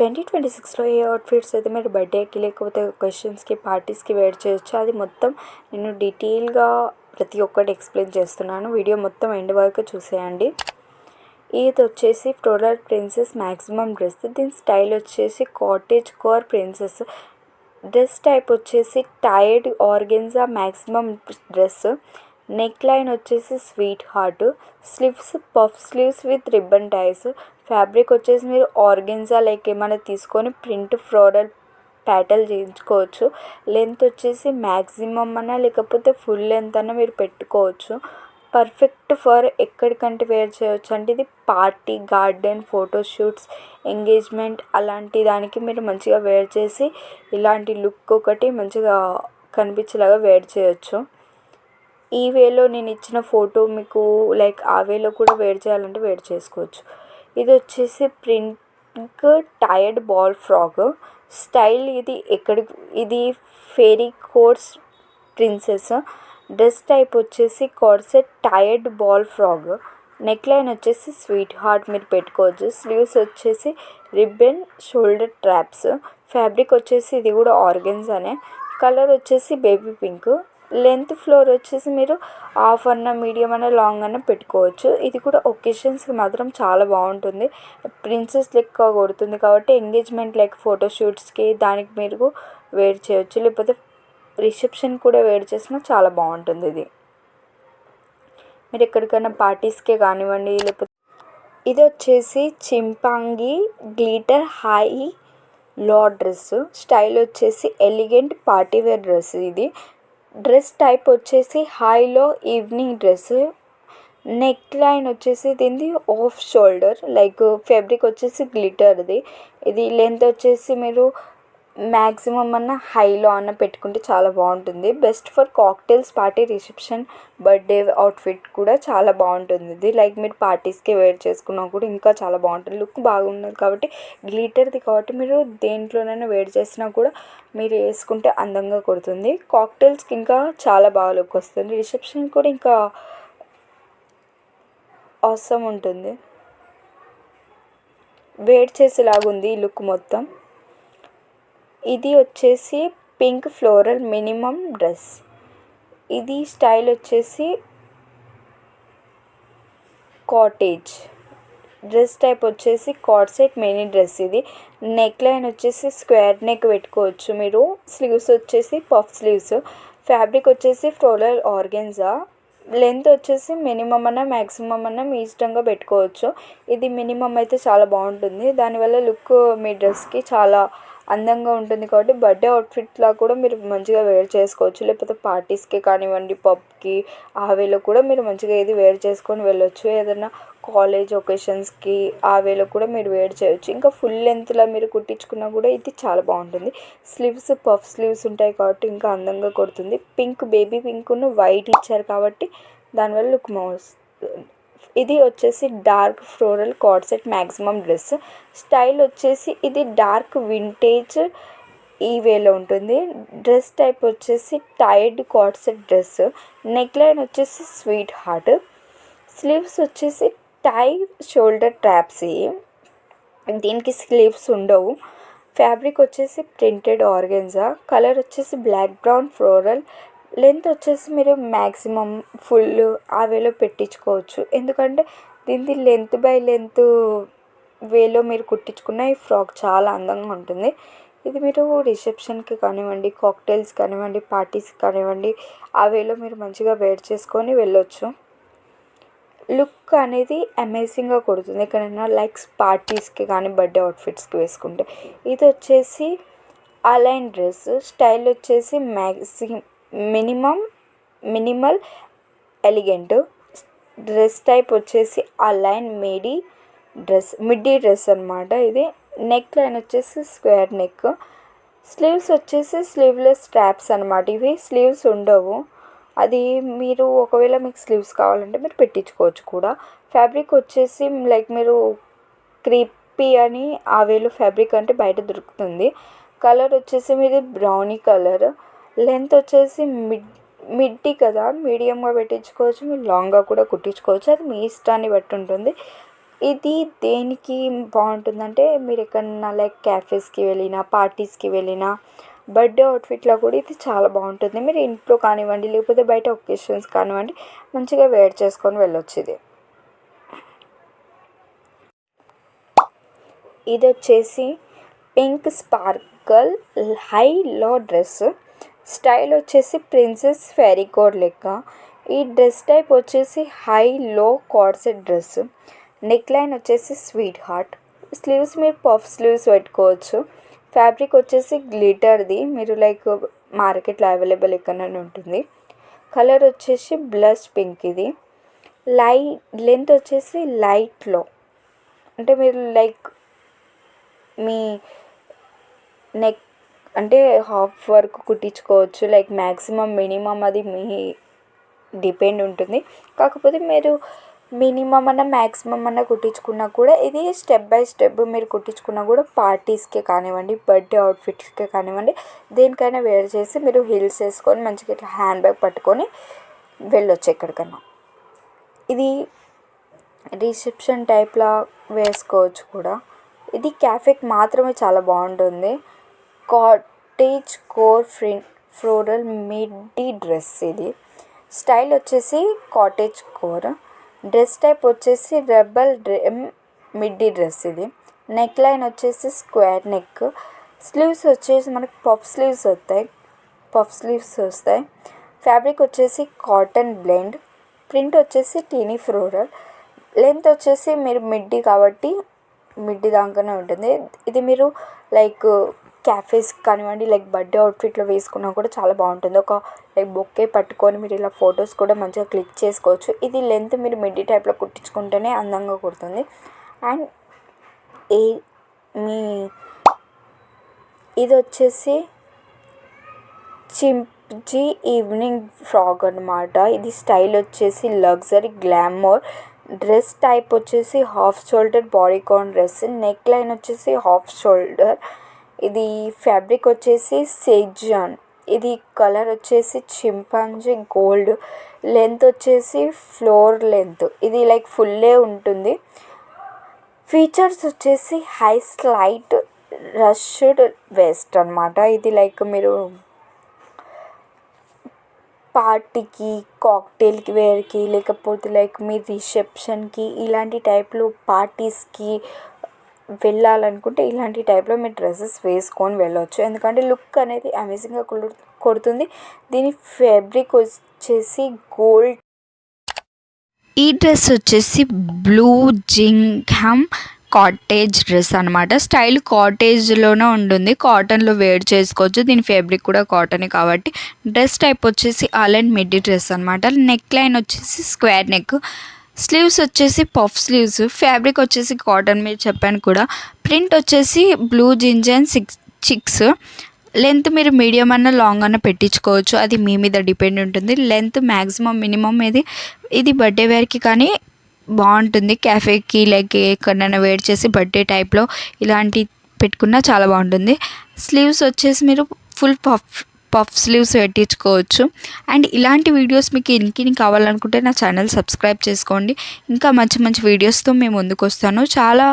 2026లో ఏ outfits అయితే మీరు బర్త్డేకి లేకపోతే ఒకేషన్స్కి పార్టీస్కి వేర్ చేయొచ్చు అది మొత్తం నేను డీటెయిల్గా ప్రతి ఒక్కటి ఎక్స్ప్లెయిన్ చేస్తున్నాను. వీడియో మొత్తం ఎండ్ వరకు చూసేయండి. ఇది వచ్చేసి ఫ్లోరల్ ప్రిన్సెస్ మ్యాక్సిమం డ్రెస్. దీని స్టైల్ వచ్చేసి cottage core princess. Dress type వచ్చేసి tiered organza maximum dress. Neckline వచ్చేసి sweetheart. Sleeves puff sleeves with ribbon ties. Fabric వచ్చేసి మీరు ఆర్గెన్జా లైక్ ఏమైనా తీసుకొని ప్రింట్ ఫ్లోరల్ ప్యాటర్న్ చేయించుకోవచ్చు. లెంత్ వచ్చేసి మ్యాక్సిమం అన్నా లేకపోతే ఫుల్ లెంత్ అన్నా మీరు పెట్టుకోవచ్చు. పర్ఫెక్ట్ ఫర్ ఎక్కడికంటే వేర్ చేయవచ్చు అంటే ఇది పార్టీ, గార్డెన్, ఫోటోషూట్స్, ఎంగేజ్మెంట్ అలాంటి దానికి మీరు మంచిగా వేర్ చేసి ఇలాంటి లుక్ ఒకటి మంచిగా కనిపించేలాగా వేర్ చేయొచ్చు. ఈ వేలో నేను ఇచ్చిన ఫోటో మీకు లైక్ ఆ వేలో కూడా వేర్ చేయాలంటే వేర్ చేసుకోవచ్చు. ఇది వచ్చేసి pink tiered ball frock style. ఇది fairy cores princess. Dress type వచ్చేసి corset tiered ball frock. Neckline వచ్చేసి స్వీట్ హార్ట్ మీరు పెట్టుకోవచ్చు. స్లీవ్స్ వచ్చేసి రిబ్బన్ షోల్డర్ ట్రాప్స్. ఫ్యాబ్రిక్ వచ్చేసి ఇది కూడా ఆర్గెన్జానే. కలర్ వచ్చేసి బేబీ పింక్. లెంత్ ఫ్లోర్ వచ్చేసి మీరు హాఫ్ అన్న, మీడియం అన్న, లాంగ్ అన్న పెట్టుకోవచ్చు. ఇది కూడా ఒకేషన్స్కి మాత్రం చాలా బాగుంటుంది. ప్రిన్సెస్ లెక్క కొడుతుంది కాబట్టి ఎంగేజ్మెంట్ లైక్ ఫోటోషూట్స్కి దానికి మీరు వేర్ చేయొచ్చు. లేకపోతే రిసెప్షన్ కూడా వేర్ చేసినా చాలా బాగుంటుంది. మీరు ఎక్కడికైనా పార్టీస్కే కానివ్వండి లేకపోతే ఇది వచ్చేసి చింపాంగి గ్లిటర్ హై లా డ్రెస్. స్టైల్ వచ్చేసి ఎలిగెంట్ పార్టీవేర్ డ్రెస్. ఇది డ్రెస్ టైప్ వచ్చేసి హైలో ఈవినింగ్ డ్రెస్. నెక్ లైన్ వచ్చేసి దీనిది ఆఫ్ షోల్డర్ లైక్ ఫ్యాబ్రిక్ వచ్చేసి గ్లిటర్ది. ఇది లెంత్ వచ్చేసి మీరు మ్యాక్సిమం అన్న హైలో అన్న పెట్టుకుంటే చాలా బాగుంటుంది. Best for cocktails, party, reception, birthday outfit కూడా చాలా బాగుంటుంది. ఇది లైక్ మీరు పార్టీస్కి వేర్ చేసుకున్నా కూడా ఇంకా చాలా బాగుంటుంది. లుక్ బాగున్నది కాబట్టి గ్లిటర్ది కాబట్టి మీరు దేంట్లోనైనా వేర్ చేసినా కూడా మీరు వేసుకుంటే అందంగా కొడుతుంది. కాక్టైల్స్కి ఇంకా చాలా బాగా లుక్ వస్తుంది. రిసెప్షన్ కూడా ఇంకా అవసరం ఉంటుంది. వేర్ చేసేలాగుంది ఈ లుక్ మొత్తం. ఇది వచ్చేసి పింక్ ఫ్లోరల్ మినిమం డ్రెస్. ఇది స్టైల్ వచ్చేసి కాటేజ్. డ్రెస్ టైప్ వచ్చేసి కార్సెట్ మినీ డ్రెస్. ఇది నెక్ లైన్ వచ్చేసి స్క్వేర్ నెక్ పెట్టుకోవచ్చు మీరు. స్లీవ్స్ వచ్చేసి పఫ్ స్లీవ్స్. ఫ్యాబ్రిక్ వచ్చేసి ఫ్లోరల్ ఆర్గెన్జా. లెంత్ వచ్చేసి మినిమం అన్న మ్యాక్సిమం అన్న మీ ఇష్టంగా పెట్టుకోవచ్చు. ఇది మినిమం అయితే చాలా బాగుంటుంది. దానివల్ల లుక్ మీ డ్రెస్కి చాలా అందంగా ఉంటుంది కాబట్టి బర్త్డే అవుట్ఫిట్లా కూడా మీరు మంచిగా వేర్ చేసుకోవచ్చు. లేకపోతే పార్టీస్కి కానివ్వండి, పబ్కి ఆ వేలో కూడా మీరు మంచిగా ఇది వేర్ చేసుకొని వెళ్ళొచ్చు. ఏదైనా కాలేజ్ ఒకేషన్స్కి ఆ వేలో కూడా మీరు వేర్ చేయొచ్చు. ఇంకా ఫుల్ లెంత్లో మీరు కుట్టించుకున్నా కూడా ఇది చాలా బాగుంటుంది. స్లీవ్స్ పఫ్ స్లీవ్స్ ఉంటాయి కాబట్టి ఇంకా అందంగా కొడుతుంది. పింక్ బేబీ పింక్ను వైట్ ఇచ్చారు కాబట్టి దానివల్ల లుక్ ఇది వచ్చేసి dark floral corset maximum dress. Style వచ్చేసి ఇది డార్క్ వింటేజ్ ఈ వేలో ఉంటుంది. డ్రెస్ టైప్ వచ్చేసి tired corset dress. Neckline వచ్చేసి స్వీట్ హార్ట్. స్లీవ్స్ వచ్చేసి టై షోల్డర్ ట్రాప్స్. దీనికి స్లీవ్స్ ఉండవు. ఫ్యాబ్రిక్ వచ్చేసి ప్రింటెడ్ ఆర్గెన్జా. కలర్ వచ్చేసి బ్లాక్ బ్రౌన్ ఫ్లోరల్. లెంత్ వచ్చేసి మీరు మ్యాక్సిమం ఫుల్ ఆ వేలో పెట్టించుకోవచ్చు. ఎందుకంటే దీనిది లెంత్ బై లెంత్ వేలో మీరు కుట్టించుకున్న ఈ ఫ్రాక్ చాలా అందంగా ఉంటుంది. ఇది మీరు రిసెప్షన్కి కానివ్వండి, కాక్టైల్స్ కానివ్వండి, పార్టీస్కి కానివ్వండి ఆ వేలో మీరు మంచిగా వేర్ చేసుకొని వెళ్ళొచ్చు. లుక్ అనేది అమేజింగ్గా కొడుతుంది ఎక్కడైనా లైక్ పార్టీస్కి కానీ బర్త్డే అవుట్ఫిట్స్కి వేసుకుంటే. ఇది వచ్చేసి అలైన్ డ్రెస్. స్టైల్ వచ్చేసి మినిమల్ ఎలిగెంట్. డ్రెస్ టైప్ వచ్చేసి అలైన్ మిడ్డీ డ్రెస్ అనమాట. ఇది నెక్ లైన్ వచ్చేసి స్క్వేర్ నెక్. స్లీవ్స్ వచ్చేసి స్లీవ్లెస్ స్ట్రాప్స్ అనమాట. ఇవి స్లీవ్స్ ఉండవు. అది మీరు ఒకవేళ మీకు స్లీవ్స్ కావాలంటే మీరు పెట్టించుకోవచ్చు కూడా. ఫ్యాబ్రిక్ వచ్చేసి లైక్ మీరు క్రీపీ అని ఆ వేలో ఫ్యాబ్రిక్ అంటే బయట దొరుకుతుంది. కలర్ వచ్చేసి మీది బ్రౌనీ కలర్. లెంత్ వచ్చేసి మిడ్డీ కదా, మీడియంగా పెట్టించుకోవచ్చు. మీరు లాంగ్గా కూడా కుట్టించుకోవచ్చు. అది మీ ఇష్టాన్ని బట్టి ఉంటుంది. ఇది దేనికి బాగుంటుందంటే మీరు ఎక్కడన్నా లైక్ క్యాఫేస్కి వెళ్ళినా పార్టీస్కి వెళ్ళినా బర్త్డే అవుట్ఫిట్లో కూడా ఇది చాలా బాగుంటుంది. మీరు ఇంట్లో కానివ్వండి లేకపోతే బయట ఒకేషన్స్ కానివ్వండి మంచిగా వేర్ చేసుకొని వెళ్ళొచ్చు. ఇది వచ్చేసి పింక్ స్పార్కల్ హై లో డ్రెస్. స్టైల్ వచ్చేసి ప్రిన్సెస్ ఫెరీకోట్ లెక్క. ఈ డ్రెస్ టైప్ వచ్చేసి హై లో కార్సెట్ డ్రెస్. నెక్ లైన్ వచ్చేసి స్వీట్ హార్ట్. స్లీవ్స్ మీరు పఫ్ స్లీవ్స్ పెట్టుకోవచ్చు. ఫ్యాబ్రిక్ వచ్చేసి గ్లిటర్ది, మీరు లైక్ మార్కెట్లో అవైలబుల్ ఎక్కడైనా ఉంటుంది. కలర్ వచ్చేసి బ్లష్ పింక్. ఇది లెంత్ వచ్చేసి లైట్లో, అంటే మీరు లైక్ మీ నెక్ అంటే హాఫ్ వరకు కుట్టించుకోవచ్చు. లైక్ మ్యాక్సిమం మినిమం అది మీ డిపెండ్ ఉంటుంది. కాకపోతే మీరు మినిమం అన్న మ్యాక్సిమం అన్న కుట్టించుకున్నా కూడా ఇది స్టెప్ బై స్టెప్ మీరు కుట్టించుకున్నా కూడా పార్టీస్కే కానివ్వండి బర్త్డే అవుట్ఫిట్స్కే కానివ్వండి దేనికైనా వేర్ చేసి మీరు హీల్స్ వేసుకొని మంచిగా ఇట్లా హ్యాండ్ బ్యాగ్ పట్టుకొని వెళ్ళొచ్చు ఎక్కడికన్నా. ఇది రిసెప్షన్ టైప్లా వేసుకోవచ్చు కూడా. ఇది క్యాఫేకి మాత్రమే చాలా బాగుంటుంది. Cottage core floral midi dress. ఇది స్టైల్ వచ్చేసి కాటేజ్ కోర్. డ్రెస్ టైప్ వచ్చేసి రెబల్ మిడ్డీ డ్రెస్. ఇది నెక్ లైన్ వచ్చేసి స్క్వేర్ నెక్. స్లీవ్స్ వచ్చేసి మనకి పఫ్ స్లీవ్స్ వస్తాయి. ఫ్యాబ్రిక్ వచ్చేసి కాటన్ బ్లెండ్. ప్రింట్ వచ్చేసి టీనీ ఫ్లోరల్. లెంత్ వచ్చేసి మీరు మిడ్డీ కాబట్టి మిడ్డీ దాకానే ఉంటుంది. ఇది మీరు లైక్ క్యాఫేస్ కానివ్వండి లైక్ బర్త్డే అవుట్ఫిట్లో వేసుకున్నా కూడా చాలా బాగుంటుంది. ఒక లైక్ బొకే పట్టుకొని మీరు ఇలా ఫొటోస్ కూడా మంచిగా క్లిక్ చేసుకోవచ్చు. ఇది లెంత్ మీరు మిడ్డీ టైప్లో కుట్టించుకుంటేనే అందంగా కుడుతుంది. అండ్ ఇది వచ్చేసి చింప్జీ ఈవినింగ్ ఫ్రాక్ అనమాట. ఇది స్టైల్ వచ్చేసి లగ్జరీ గ్లామర్. డ్రెస్ టైప్ వచ్చేసి half shoulder bodycon dress. Neckline వచ్చేసి హాఫ్ షోల్డర్. ఇది ఫ్యాబ్రిక్ వచ్చేసి సెజాన్. ఇది కలర్ వచ్చేసి చింపాంజీ గోల్డ్. లెంత్ వచ్చేసి ఫ్లోర్ లెంత్. ఇది లైక్ ఫుల్లే ఉంటుంది. ఫీచర్స్ వచ్చేసి హై స్లైట్ రష్డ్ వెస్ట్ అనమాట. ఇది లైక్ మీరు పార్టీకి కాక్టైల్కి వేర్కి లేకపోతే లైక్ మీ రిసెప్షన్కి ఇలాంటి టైప్లో పార్టీస్కి వెళ్ళాలనుకుంటే ఇలాంటి టైప్లో మీరు డ్రెస్సెస్ వేసుకొని వెళ్ళవచ్చు. ఎందుకంటే లుక్ అనేది అమేజింగ్గా కొడుతుంది. దీని ఫ్యాబ్రిక్ వచ్చేసి గోల్డ్. ఈ డ్రెస్ వచ్చేసి బ్లూ జింగ్హామ్ కాటేజ్ డ్రెస్ అనమాట. స్టైల్ కాటేజ్లోనే ఉంటుంది. కాటన్లో వేర్ చేసుకోవచ్చు. దీని ఫ్యాబ్రిక్ కూడా కాటనే కాబట్టి. డ్రెస్ టైప్ వచ్చేసి ఆల్ మిడ్డీ డ్రెస్ అనమాట. నెక్ లైన్ వచ్చేసి స్క్వేర్ నెక్. స్లీవ్స్ వచ్చేసి పఫ్ స్లీవ్స్. ఫ్యాబ్రిక్ వచ్చేసి కాటన్ మీరు చెప్పాను కూడా. ప్రింట్ వచ్చేసి బ్లూ జింజన్ చిక్స్. లెంత్ మీరు మీడియం అన్న లాంగ్ అన్న పెట్టించుకోవచ్చు. అది మీ మీద డిపెండ్ ఉంటుంది. లెంత్ మ్యాక్సిమం మినిమం ఇది బర్త్డే వేర్కి కానీ బాగుంటుంది. క్యాఫేకి లైక్ ఎక్కడైనా వేర్ చేసి బర్త్డే టైప్లో ఇలాంటి పెట్టుకున్నా చాలా బాగుంటుంది. స్లీవ్స్ వచ్చేసి మీరు ఫుల్ పఫ్ స్లీవ్స్ పెట్టించుకోవచ్చు. అండ్ ఇలాంటి వీడియోస్ మీకు ఇంకిని కావాలనుకుంటే నా ఛానల్ సబ్స్క్రైబ్ చేసుకోండి. ఇంకా మంచి మంచి వీడియోస్తో మేము ముందుకు వస్తాను. చాలా